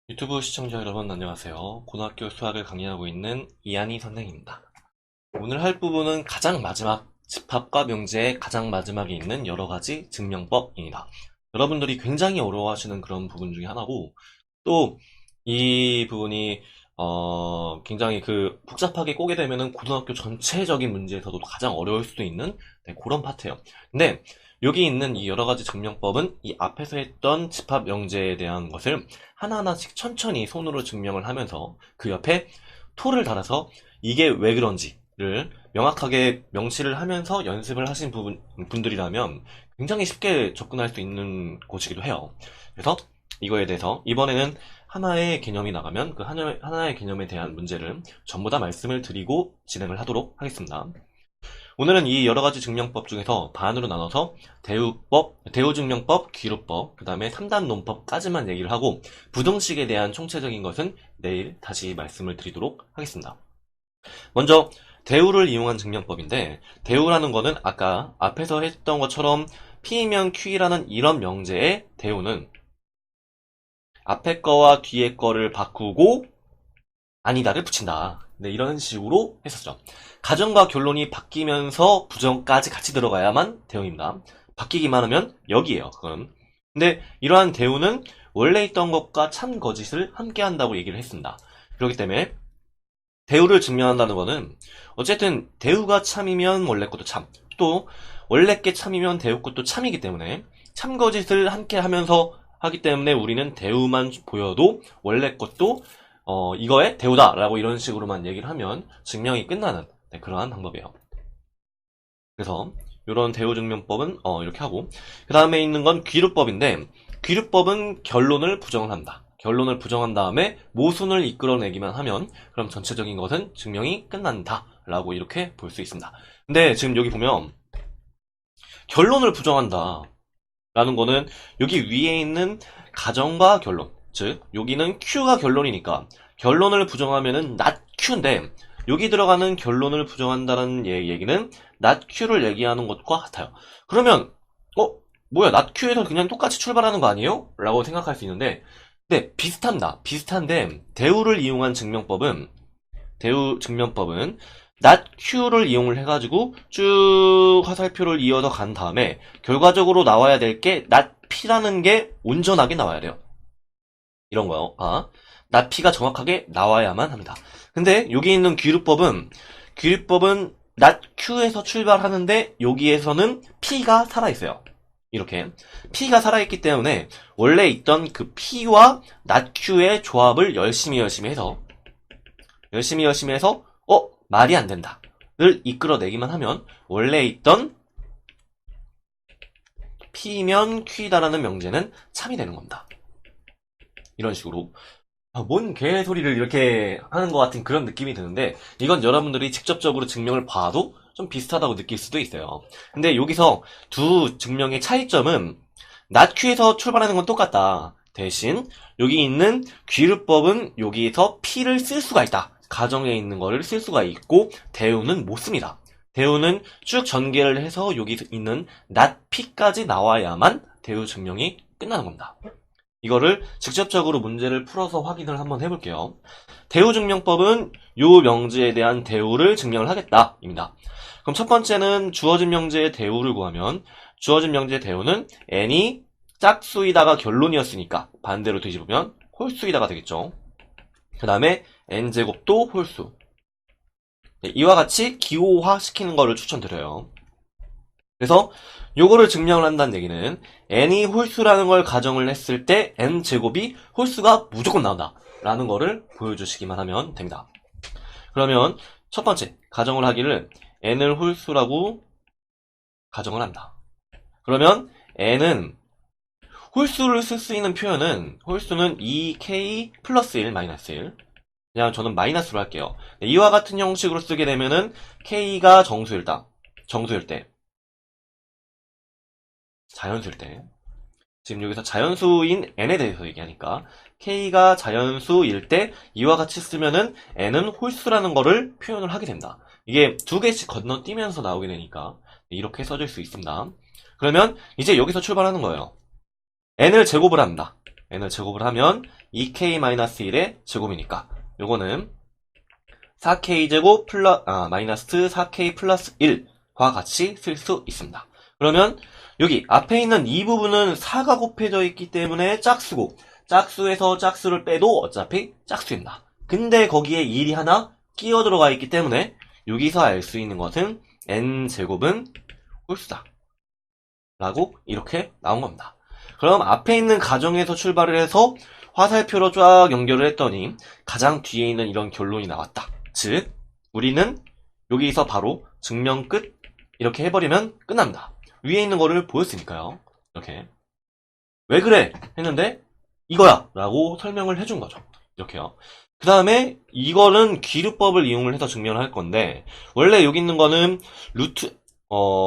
유튜브 시청자 여러분 안녕하세요. 고등학교 수학을 강의하고 있는 이한희 선생입니다. 오늘 할 부분은 가장 마지막 집합과 명제의 가장 마지막에 있는 여러가지 증명법입니다. 여러분들이 굉장히 어려워하시는 그런 부분 중에 하나고 또 이 부분이 굉장히 복잡하게 꼬게 되면은 고등학교 전체적인 문제에서도 가장 어려울 수도 있는 그런 파트예요. 근데 여기 있는 이 여러가지 증명법은 이 앞에서 했던 집합 명제에 대한 것을 하나하나씩 천천히 손으로 증명을 하면서 그 옆에 토를 달아서 이게 왜 그런지를 명확하게 명시를 하면서 연습을 하신 분들이라면 굉장히 쉽게 접근할 수 있는 곳이기도 해요. 그래서 이거에 대해서 이번에는 하나의 개념이 나가면 그 하나의 개념에 대한 문제를 전부 다 말씀을 드리고 진행을 하도록 하겠습니다. 오늘은 이 여러가지 증명법 중에서 반으로 나눠서 대우증명법, 귀루법, 그 다음에 3단 논법까지만 얘기를 하고 부등식에 대한 총체적인 것은 내일 다시 말씀을 드리도록 하겠습니다. 먼저 대우를 이용한 증명법인데 대우라는 거는 아까 앞에서 했던 것처럼 P면 Q라는 이런 명제의 대우는 앞에 거와 뒤에 거를 바꾸고 아니다를 붙인다. 네, 이런 식으로 했었죠. 가정과 결론이 바뀌면서 부정까지 같이 들어가야만 대우입니다. 바뀌기만 하면 여기에요. 그건. 근데 이러한 대우는 원래 있던 것과 참 거짓을 함께 한다고 얘기를 했습니다. 그렇기 때문에 대우를 증명한다는 거는 어쨌든 대우가 참이면 원래 것도 참, 또 원래 게 참이면 대우 것도 참이기 때문에 참 거짓을 함께 하면서 하기 때문에 우리는 대우만 보여도 원래 것도 이거의 대우다라고 이런 식으로만 얘기를 하면 증명이 끝나는 그러한 방법이에요. 그래서 이런 대우 증명법은 이렇게 하고 그 다음에 있는 건 귀루법인데 귀루법은 결론을 부정을 한다. 결론을 부정한 다음에 모순을 이끌어내기만 하면 그럼 전체적인 것은 증명이 끝난다 라고 이렇게 볼 수 있습니다. 근데 지금 여기 보면 결론을 부정한다 라는 거는 여기 위에 있는 가정과 결론, 즉 여기는 Q가 결론이니까 결론을 부정하면은 not Q인데 여기 들어가는 결론을 부정한다는 얘기는 not Q를 얘기하는 것과 같아요. 그러면 뭐야 not Q에서 그냥 똑같이 출발하는 거 아니에요? 라고 생각할 수 있는데 네, 비슷합니다. 비슷한데 대우를 이용한 증명법은 not Q를 이용을 해가지고 쭉 화살표를 이어서 간 다음에 결과적으로 나와야 될 게 not P라는 게 온전하게 나와야 돼요. 이런 거요. not P가 정확하게 나와야만 합니다. 근데 여기 있는 귀루법은 not Q에서 출발하는데 여기에서는 P가 살아있어요. 이렇게 P가 살아있기 때문에 원래 있던 그 P와 not Q의 조합을 열심히 해서 말이 안 된다를 이끌어내기만 하면 원래 있던 P면 Q다라는 명제는 참이 되는 겁니다. 이런 식으로 뭔 개소리를 이렇게 하는 것 같은 그런 느낌이 드는데 이건 여러분들이 직접적으로 증명을 봐도 좀 비슷하다고 느낄 수도 있어요. 근데 여기서 두 증명의 차이점은 not Q에서 출발하는 건 똑같다. 대신 여기 있는 귀루법은 여기에서 P를 쓸 수가 있다. 가정에 있는 거를 쓸 수가 있고 대우는 못 씁니다. 대우는 쭉 전개를 해서 여기 있는 not P까지 나와야만 대우 증명이 끝나는 겁니다. 이거를 직접적으로 문제를 풀어서 확인을 한번 해볼게요. 대우 증명법은 요 명제에 대한 대우를 증명을 하겠다 입니다. 그럼 첫 번째는 주어진 명제의 대우를 구하면 주어진 명제의 대우는 n이 짝수이다가 결론이었으니까 반대로 뒤집으면 홀수이다가 되겠죠. 그 다음에 n제곱도 홀수. 네, 이와 같이 기호화 시키는 거를 추천드려요. 그래서 요거를 증명을 한다는 얘기는 n이 홀수라는 걸 가정을 했을 때 n제곱이 홀수가 무조건 나온다 라는 거를 보여주시기만 하면 됩니다. 그러면 첫 번째 가정을 하기를 n을 홀수라고 가정을 한다. 그러면 n은 홀수를 쓸 수 있는 표현은 홀수는 2k 플러스 1 마이너스 1 그냥 저는 마이너스로 할게요. 네, 이와 같은 형식으로 쓰게 되면은 k가 정수일 때 자연수일 때 지금 여기서 자연수인 n에 대해서 얘기하니까 k가 자연수일 때 이와 같이 쓰면은 n은 홀수라는 거를 표현을 하게 된다. 이게 두 개씩 건너뛰면서 나오게 되니까 이렇게 써줄 수 있습니다. 그러면 이제 여기서 출발하는 거예요. n을 제곱을 합니다. n을 제곱을 하면 2k-1의 제곱이니까 요거는 4k제곱 마이너스 4k 플러스 1과 같이 쓸 수 있습니다. 그러면 여기 앞에 있는 이 부분은 4가 곱해져 있기 때문에 짝수고, 짝수에서 짝수를 빼도 어차피 짝수입니다. 근데 거기에 1이 하나 끼어 들어가 있기 때문에 여기서 알 수 있는 것은 n제곱은 홀수다 라고 이렇게 나온 겁니다. 그럼 앞에 있는 가정에서 출발을 해서 화살표로 쫙 연결을 했더니 가장 뒤에 있는 이런 결론이 나왔다. 즉 우리는 여기서 바로 증명 끝 이렇게 해버리면 끝납니다. 위에 있는 거를 보였으니까요. 이렇게 왜 그래 했는데 이거야 라고 설명을 해준 거죠. 이렇게요. 그 다음에 이거는 귀류법을 이용을 해서 증명을 할 건데, 원래 여기 있는 거는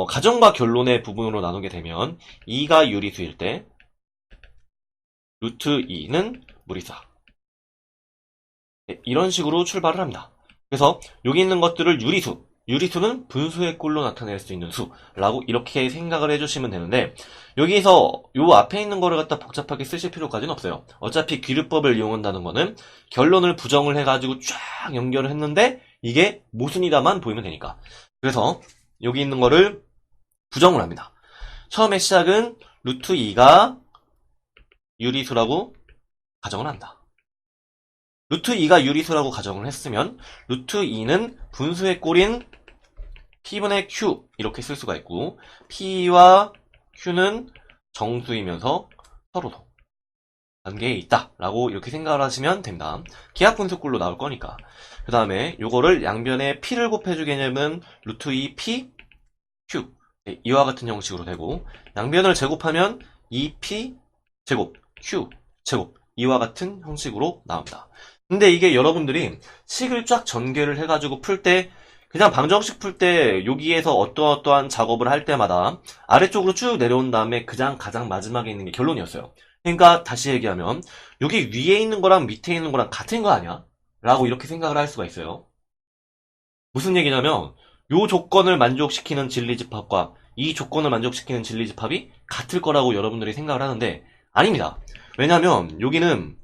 가정과 결론의 부분으로 나누게 되면 2가 유리수일 때 루트 2는 무리수다. 이런 식으로 출발을 합니다. 그래서 여기 있는 것들을 유리수는 분수의 꼴로 나타낼 수 있는 수라고 이렇게 생각을 해주시면 되는데, 여기서 요 앞에 있는 거를 갖다 복잡하게 쓰실 필요까지는 없어요. 어차피 귀류법을 이용한다는 거는 결론을 부정을 해가지고 쫙 연결을 했는데 이게 모순이다만 보이면 되니까. 그래서 여기 있는 거를 부정을 합니다. 처음에 시작은 루트 2가 유리수라고 가정을 한다. 루트 2가 유리수라고 가정을 했으면 루트 2는 분수의 꼴인 P분의 Q 이렇게 쓸 수가 있고, P와 Q는 정수이면서 서로도 관계에 있다 라고 이렇게 생각을 하시면 됩니다. 기하분수꼴로 나올 거니까. 그 다음에 요거를 양변에 P를 곱해주게 되면 루트 2 P Q 이와 같은 형식으로 되고, 양변을 제곱하면 2P 제곱 Q 제곱 이와 같은 형식으로 나옵니다. 근데 이게 여러분들이 식을 쫙 전개를 해가지고 풀 때, 그냥 방정식 풀 때 여기에서 어떠한 작업을 할 때마다 아래쪽으로 쭉 내려온 다음에 가장 마지막에 있는 게 결론이었어요. 그러니까 다시 얘기하면 여기 위에 있는 거랑 밑에 있는 거랑 같은 거 아니야? 라고 이렇게 생각을 할 수가 있어요. 무슨 얘기냐면 요 조건을 만족시키는 진리집합과 이 조건을 만족시키는 진리집합이 같을 거라고 여러분들이 생각을 하는데 아닙니다. 왜냐면 여기는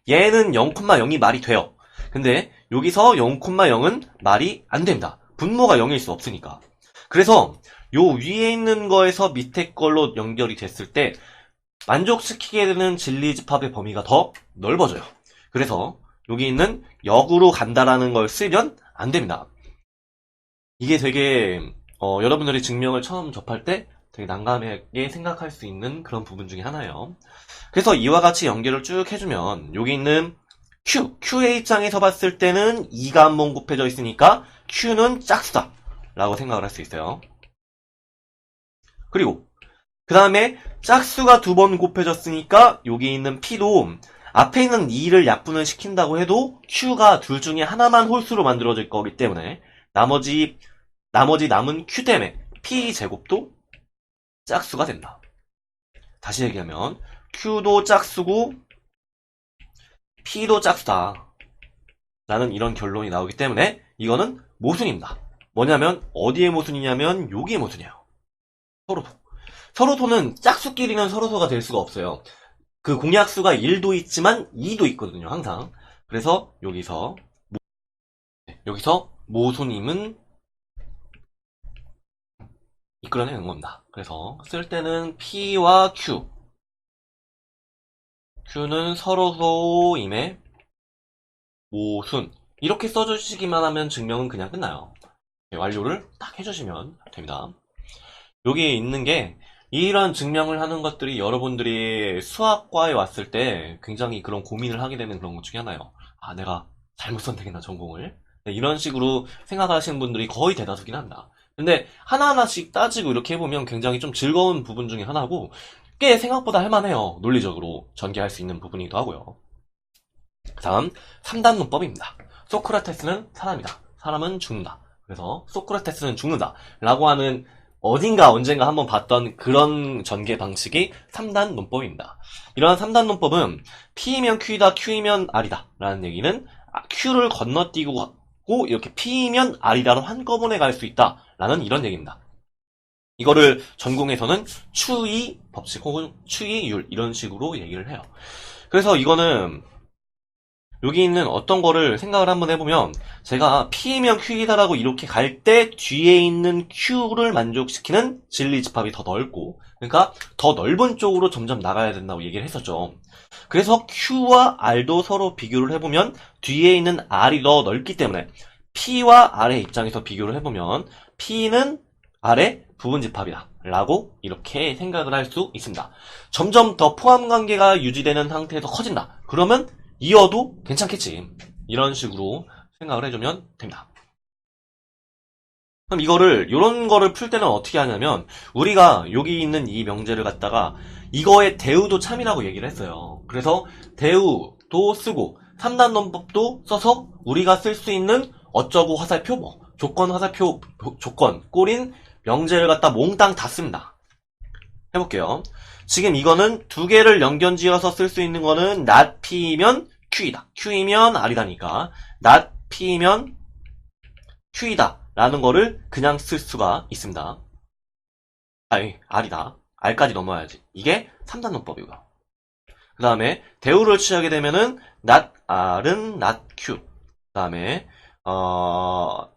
얘는 0,0이 말이 돼요. 근데 여기서 0,0은 말이 안 됩니다. 분모가 0일 수 없으니까. 그래서 요 위에 있는 거에서 밑에 걸로 연결이 됐을 때 만족시키게 되는 진리집합의 범위가 더 넓어져요. 그래서 여기 있는 역으로 간다라는 걸 쓰면 안 됩니다. 이게 되게 여러분들이 증명을 처음 접할 때 되게 난감하게 생각할 수 있는 그런 부분 중에 하나예요. 그래서 이와 같이 연결을 쭉 해주면 여기 있는 Q의 입장에서 봤을 때는 2가 한 번 곱해져 있으니까 Q는 짝수다 라고 생각을 할 수 있어요. 그리고 그 다음에 짝수가 두 번 곱해졌으니까 여기 있는 P도 앞에 있는 2를 약분을 시킨다고 해도 Q가 둘 중에 하나만 홀수로 만들어질 거기 때문에 나머지 남은 Q 때문에 P 제곱도 짝수가 된다. 다시 얘기하면 Q도 짝수고 P도 짝수다 라는 이런 결론이 나오기 때문에 이거는 모순입니다. 뭐냐면 어디에 모순이냐면 여기에 모순이에요. 서로소는 짝수끼리는 서로소가 될 수가 없어요. 그 공약수가 1도 있지만 2도 있거든요, 항상. 그래서 여기서 모순임은 이끌어내는 겁니다. 그래서 쓸 때는 P와 Q는 서로소임의 모순 이렇게 써주시기만 하면 증명은 그냥 끝나요. 완료를 딱 해주시면 됩니다. 여기에 있는 게 이런 증명을 하는 것들이 여러분들이 수학과에 왔을 때 굉장히 그런 고민을 하게 되는 그런 것 중에 하나예요. 아, 내가 잘못 선택했나 전공을? 네, 이런 식으로 생각하시는 분들이 거의 대다수긴 합니다. 근데 하나하나씩 따지고 이렇게 해보면 굉장히 좀 즐거운 부분 중에 하나고 꽤 생각보다 할만해요. 논리적으로 전개할 수 있는 부분이기도 하고요. 다음 3단 문법입니다. 소크라테스는 사람이다. 사람은 죽는다. 그래서 소크라테스는 죽는다 라고 하는 어딘가 언젠가 한번 봤던 그런 전개 방식이 3단 논법입니다. 이러한 3단 논법은 P이면 Q이다, Q이면 R이다 라는 얘기는 Q를 건너뛰고 이렇게 P이면 R이다로 한꺼번에 갈 수 있다 라는 이런 얘기입니다. 이거를 전공에서는 추이 법칙 혹은 추이율 이런 식으로 얘기를 해요. 그래서 이거는 여기 있는 어떤 거를 생각을 한번 해보면 제가 P이면 Q이다라고 이렇게 갈 때 뒤에 있는 Q를 만족시키는 진리집합이 더 넓고 그러니까 더 넓은 쪽으로 점점 나가야 된다고 얘기를 했었죠. 그래서 Q와 R도 서로 비교를 해보면 뒤에 있는 R이 더 넓기 때문에 P와 R의 입장에서 비교를 해보면 P는 R의 부분집합이다 라고 이렇게 생각을 할 수 있습니다. 점점 더 포함관계가 유지되는 상태에서 커진다. 그러면 이어도 괜찮겠지. 이런 식으로 생각을 해주면 됩니다. 그럼 이런 거를 풀 때는 어떻게 하냐면, 우리가 여기 있는 이 명제를 갖다가 이거의 대우도 참이라고 얘기를 했어요. 그래서 대우도 쓰고, 3단 논법도 써서 우리가 쓸 수 있는 어쩌고 화살표, 조건 화살표, 조건, 꼴인 명제를 갖다 몽땅 다 씁니다. 해볼게요. 지금 이거는 두 개를 연견지어서 쓸 수 있는 거는 not P이면 Q이다. Q이면 R이다니까 not P이면 Q이다 라는 거를 그냥 쓸 수가 있습니다. 아니 R이다. R까지 넘어야지. 이게 3단 논법이고요. 그 다음에 대우를 취하게 되면은 not R은 not Q. 그 다음에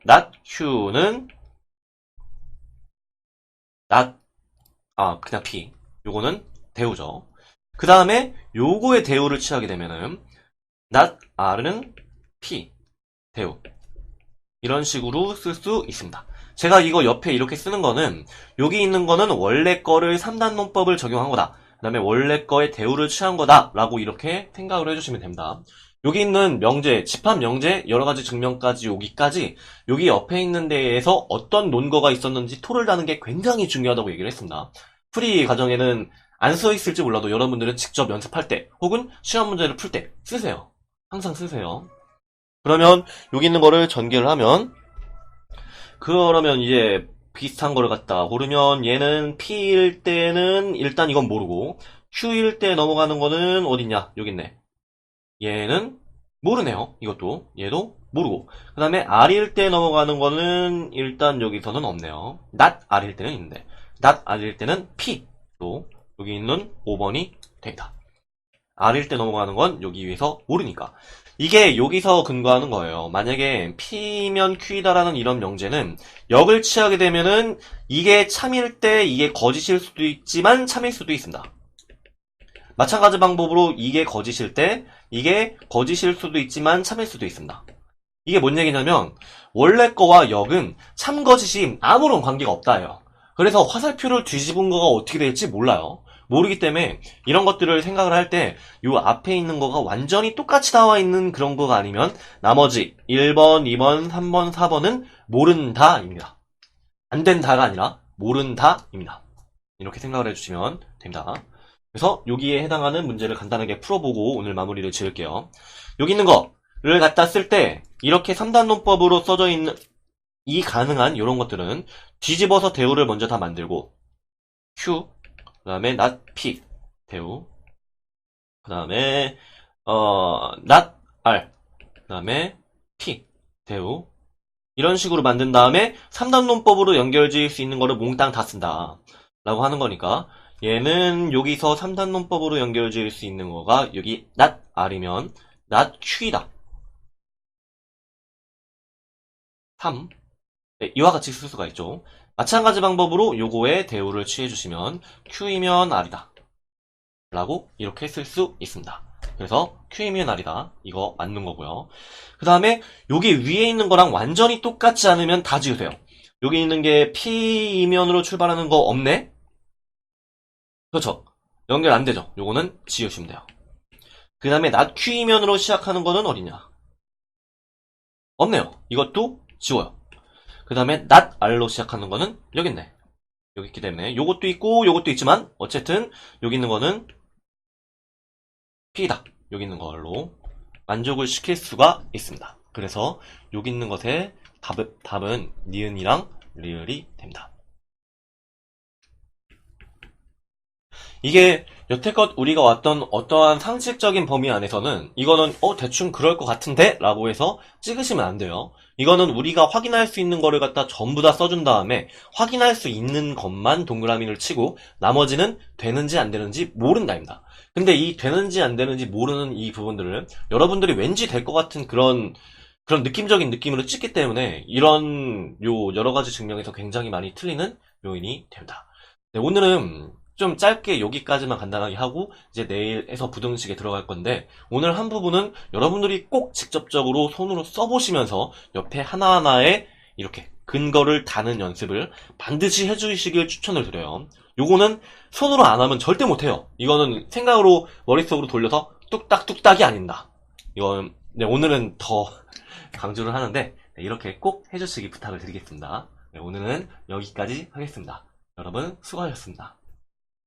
not Q는 not 그냥 P. 요거는 대우죠. 그 다음에 요거의 대우를 취하게 되면은 not R은 P. 대우. 이런 식으로 쓸 수 있습니다. 제가 이거 옆에 이렇게 쓰는 거는 여기 있는 거는 원래 거를 3단 논법을 적용한 거다. 그 다음에 원래 거의 대우를 취한 거다. 라고 이렇게 생각을 해주시면 됩니다. 여기 있는 명제, 집합 명제, 여러가지 증명까지 여기까지 여기 옆에 있는 데에서 어떤 논거가 있었는지 토를 다는 게 굉장히 중요하다고 얘기를 했습니다. 풀이 과정에는 안 써 있을지 몰라도 여러분들은 직접 연습할 때 혹은 시험 문제를 풀 때 쓰세요. 항상 쓰세요. 그러면 여기 있는 거를 전개를 하면 그러면 이제 비슷한 거를 갖다 고르면 얘는 P일 때는 일단 이건 모르고 Q일 때 넘어가는 거는 어딨냐 여기 있네. 얘는 모르네요. 이것도 얘도 모르고 그 다음에 R일 때 넘어가는 거는 일단 여기서는 없네요. not R일 때는 있는데 not R일 때는 P로 여기 있는 5번이 됩니다. R일 때 넘어가는 건 여기 위에서 모르니까 이게 여기서 근거하는 거예요. 만약에 P면 Q이다라는 이런 명제는 역을 취하게 되면은 이게 참일 때 이게 거짓일 수도 있지만 참일 수도 있습니다. 마찬가지 방법으로 이게 거짓일 때 이게 거짓일 수도 있지만 참일 수도 있습니다. 이게 뭔 얘기냐면 원래 거와 역은 참거짓이 아무런 관계가 없다예요. 그래서 화살표를 뒤집은 거가 어떻게 될지 몰라요. 모르기 때문에 이런 것들을 생각을 할 때 이 앞에 있는 거가 완전히 똑같이 나와 있는 그런 거가 아니면 나머지 1번, 2번, 3번, 4번은 모른다입니다. 안 된다가 아니라 모른다입니다. 이렇게 생각을 해주시면 됩니다. 그래서 여기에 해당하는 문제를 간단하게 풀어보고 오늘 마무리를 지을게요. 여기 있는 거를 갖다 쓸 때 이렇게 3단 논법으로 써져 있는 이 가능한 이런 것들은 뒤집어서 대우를 먼저 다 만들고 Q 그 다음에 not P 대우 그 다음에 not R 그 다음에 P 대우 이런 식으로 만든 다음에 3단 논법으로 연결지을 수 있는 거를 몽땅 다 쓴다 라고 하는 거니까 얘는 여기서 3단 논법으로 연결지을 수 있는 거가 여기 not R이면 not Q이다 3 네, 이와 같이 쓸 수가 있죠. 마찬가지 방법으로 요거에 대우를 취해주시면 Q이면 R이다 라고 이렇게 쓸 수 있습니다. 그래서 Q이면 R이다 이거 맞는 거고요. 그 다음에 여기 위에 있는 거랑 완전히 똑같지 않으면 다 지우세요. 여기 있는 게 P이면으로 출발하는 거 없네? 그렇죠. 연결 안 되죠. 요거는 지우시면 돼요. 그 다음에 not Q이면으로 시작하는 거는 어디냐? 없네요. 이것도 지워요. 그 다음에 not R로 시작하는 거는 여기 있네. 여기 있기 때문에 요것도 있고 요것도 있지만 어쨌든 여기 있는 거는 P다. 여기 있는 걸로 만족을 시킬 수가 있습니다. 그래서 여기 있는 것의 답은 니은이랑 리을이 됩니다. 이게 여태껏 우리가 왔던 어떠한 상식적인 범위 안에서는 이거는 대충 그럴 것 같은데? 라고 해서 찍으시면 안 돼요. 이거는 우리가 확인할 수 있는 거를 갖다 전부 다 써준 다음에 확인할 수 있는 것만 동그라미를 치고 나머지는 되는지 안 되는지 모른다입니다. 근데 이 되는지 안 되는지 모르는 이 부분들을 여러분들이 왠지 될 것 같은 그런 느낌적인 느낌으로 찍기 때문에 이런 여러 가지 증명에서 굉장히 많이 틀리는 요인이 됩니다. 네, 오늘은 좀 짧게 여기까지만 간단하게 하고 이제 내일에서 부등식에 들어갈 건데 오늘 한 부분은 여러분들이 꼭 직접적으로 손으로 써보시면서 옆에 하나하나에 이렇게 근거를 다는 연습을 반드시 해주시길 추천을 드려요. 요거는 손으로 안 하면 절대 못해요. 이거는 생각으로 머릿속으로 돌려서 뚝딱뚝딱이 아닙니다. 이건 네, 오늘은 더 강조를 하는데 네, 이렇게 꼭 해주시기 부탁을 드리겠습니다. 네, 오늘은 여기까지 하겠습니다. 여러분 수고하셨습니다.